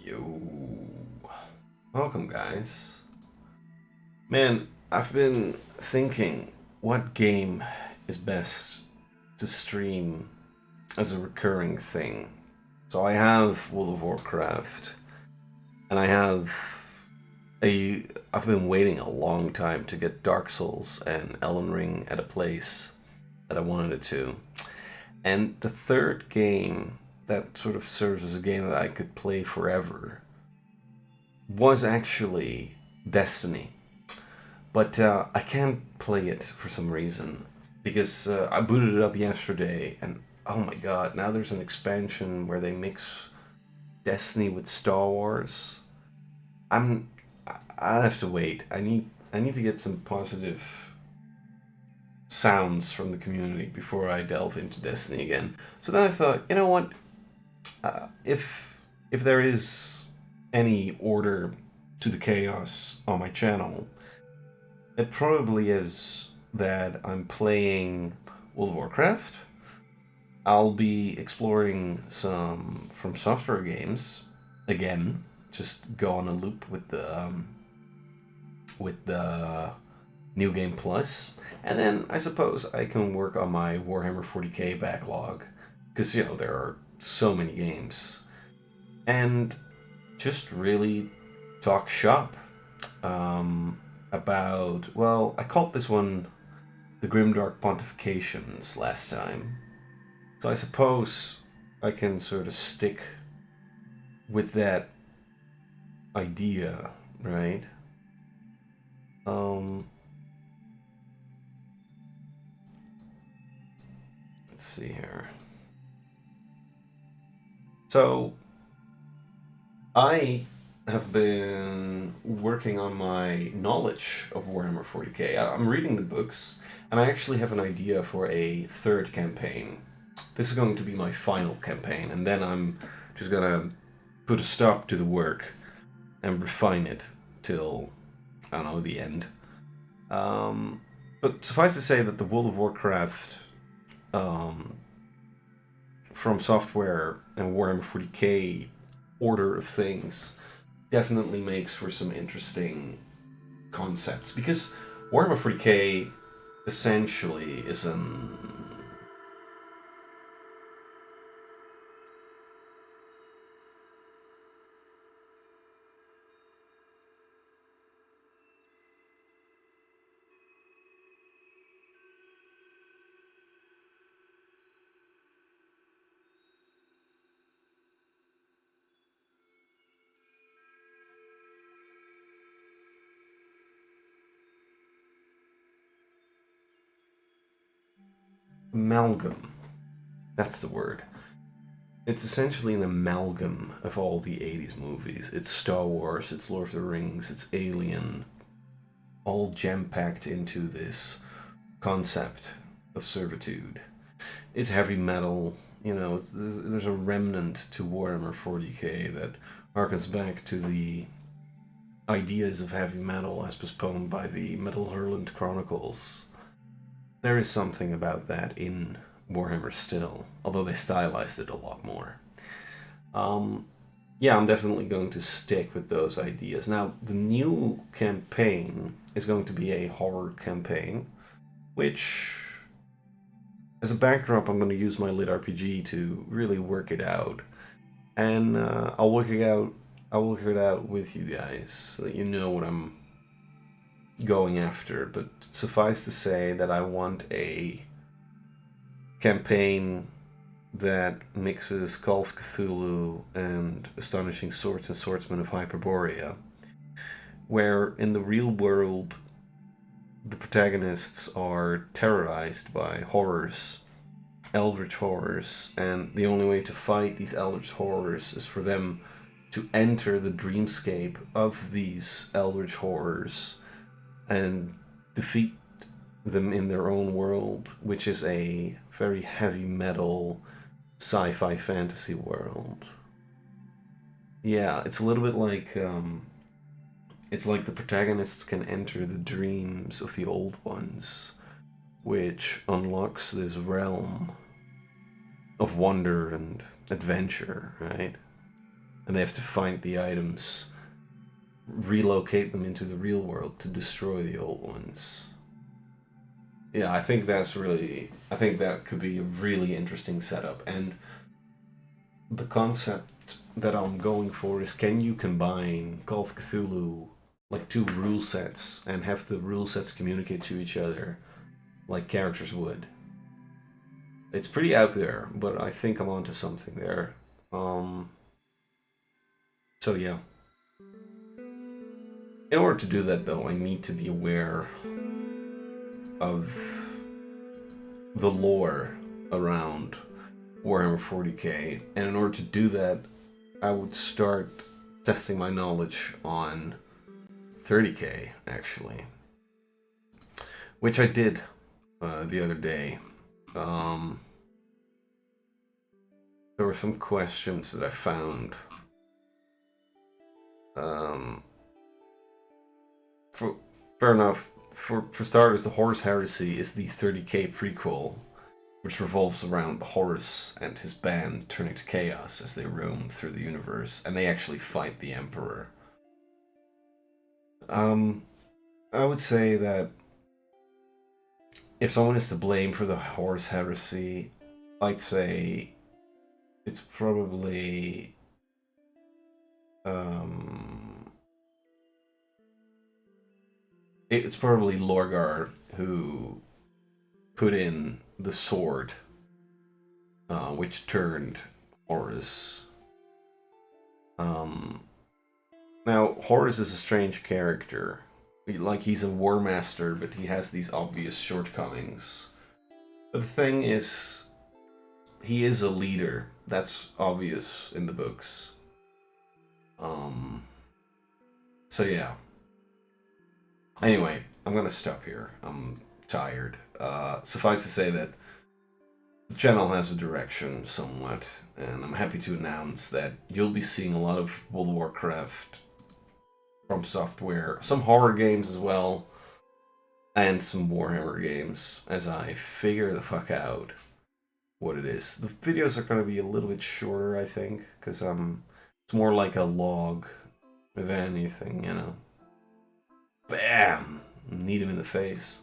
Yo, welcome guys. Man, I've been thinking what game is best to stream as a recurring thing. So I have World of Warcraft, and a. I've been waiting a long time to get Dark Souls and Elden Ring at a place that I wanted it to. And the third game that sort of serves as a game that I could play forever was actually Destiny. But I can't play it for some reason because I booted it up yesterday, and oh my god, now there's an expansion where they mix Destiny with Star Wars. I'm I'll have to wait. I need to get some positive sounds from the community before I delve into Destiny again. So then I thought, you know what? If there is any order to the chaos on my channel, it probably is that I'm playing World of Warcraft. I'll be exploring some From Software games again. Just go on a loop with the New Game Plus, and then I suppose I can work on my Warhammer 40k backlog because there are so many games, and just really talk shop about, well, I called this one the Grimdark pontifications last time. So I suppose I can sort of stick with that idea, right? Um, let's see here. So I have been working on my knowledge of Warhammer 40k. I'm reading the books, and I actually have an idea for a third campaign. This is going to be my final campaign, and then I'm just gonna put a stop to the work and refine it till, I don't know, the end. But suffice to say that the World of Warcraft um, From Software and Warhammer 40k order of things definitely makes for some interesting concepts, because Warhammer 40k essentially is an amalgam. That's the word. It's essentially an amalgam of all the 80s movies. It's Star Wars, it's Lord of the Rings, it's Alien, all jam packed into this concept of servitude. It's heavy metal. There's a remnant to Warhammer 40k that harkens back to the ideas of heavy metal as postponed by the Metal Hurlant Chronicles. There is something about that in Warhammer still, although they stylized it a lot more. Um, yeah, I'm definitely going to stick with those ideas. Now, the new campaign is going to be a horror campaign, which, as a backdrop, I'm going to use my lit RPG to really work it out, and I'll work it out. I'll work it out with you guys so that you know what I'm going after. But suffice to say that I want a campaign that mixes Call of Cthulhu and Astonishing Swords and Swordsmen of Hyperborea, where in the real world the protagonists are terrorized by horrors, eldritch horrors, and the only way to fight these eldritch horrors is for them to enter the dreamscape of these eldritch horrors and defeat them in their own world, which is a very heavy metal sci-fi fantasy world. Yeah, it's a little bit like it's like the protagonists can enter the dreams of the old ones, which unlocks this realm of wonder and adventure, right? and they have to find the items, relocate them into the real world to destroy the old ones. Yeah, I think that could be a really interesting setup. And the concept that I'm going for is, can you combine Call of Cthulhu, like two rule sets, and have the rule sets communicate to each other like characters would? It's pretty out there, but I think I'm onto something there. So yeah. In order to do that, though, I need to be aware of the lore around Warhammer 40k, and in order to do that, I would start testing my knowledge on 30k, actually, which I did the other day. There were some questions that I found. Fair enough. For starters, the Horus Heresy is the 30k prequel, which revolves around Horus and his band turning to chaos as they roam through the universe, and they actually fight the Emperor. I would say that if someone is to blame for the Horus Heresy, I'd say it's probably Lorgar, who put in the sword, which turned Horus. Now, Horus is a strange character. He's a war master, but he has these obvious shortcomings. But the thing is, he is a leader. That's obvious in the books. So yeah. Anyway, I'm gonna stop here. I'm tired. Suffice to say that the channel has a direction somewhat, and I'm happy to announce that you'll be seeing a lot of World of Warcraft from software, some horror games as well, and some Warhammer games as I figure the fuck out what it is. The videos are going to be a little bit shorter, I think, because it's more like a log of anything, you know. Bam! Need him in the face.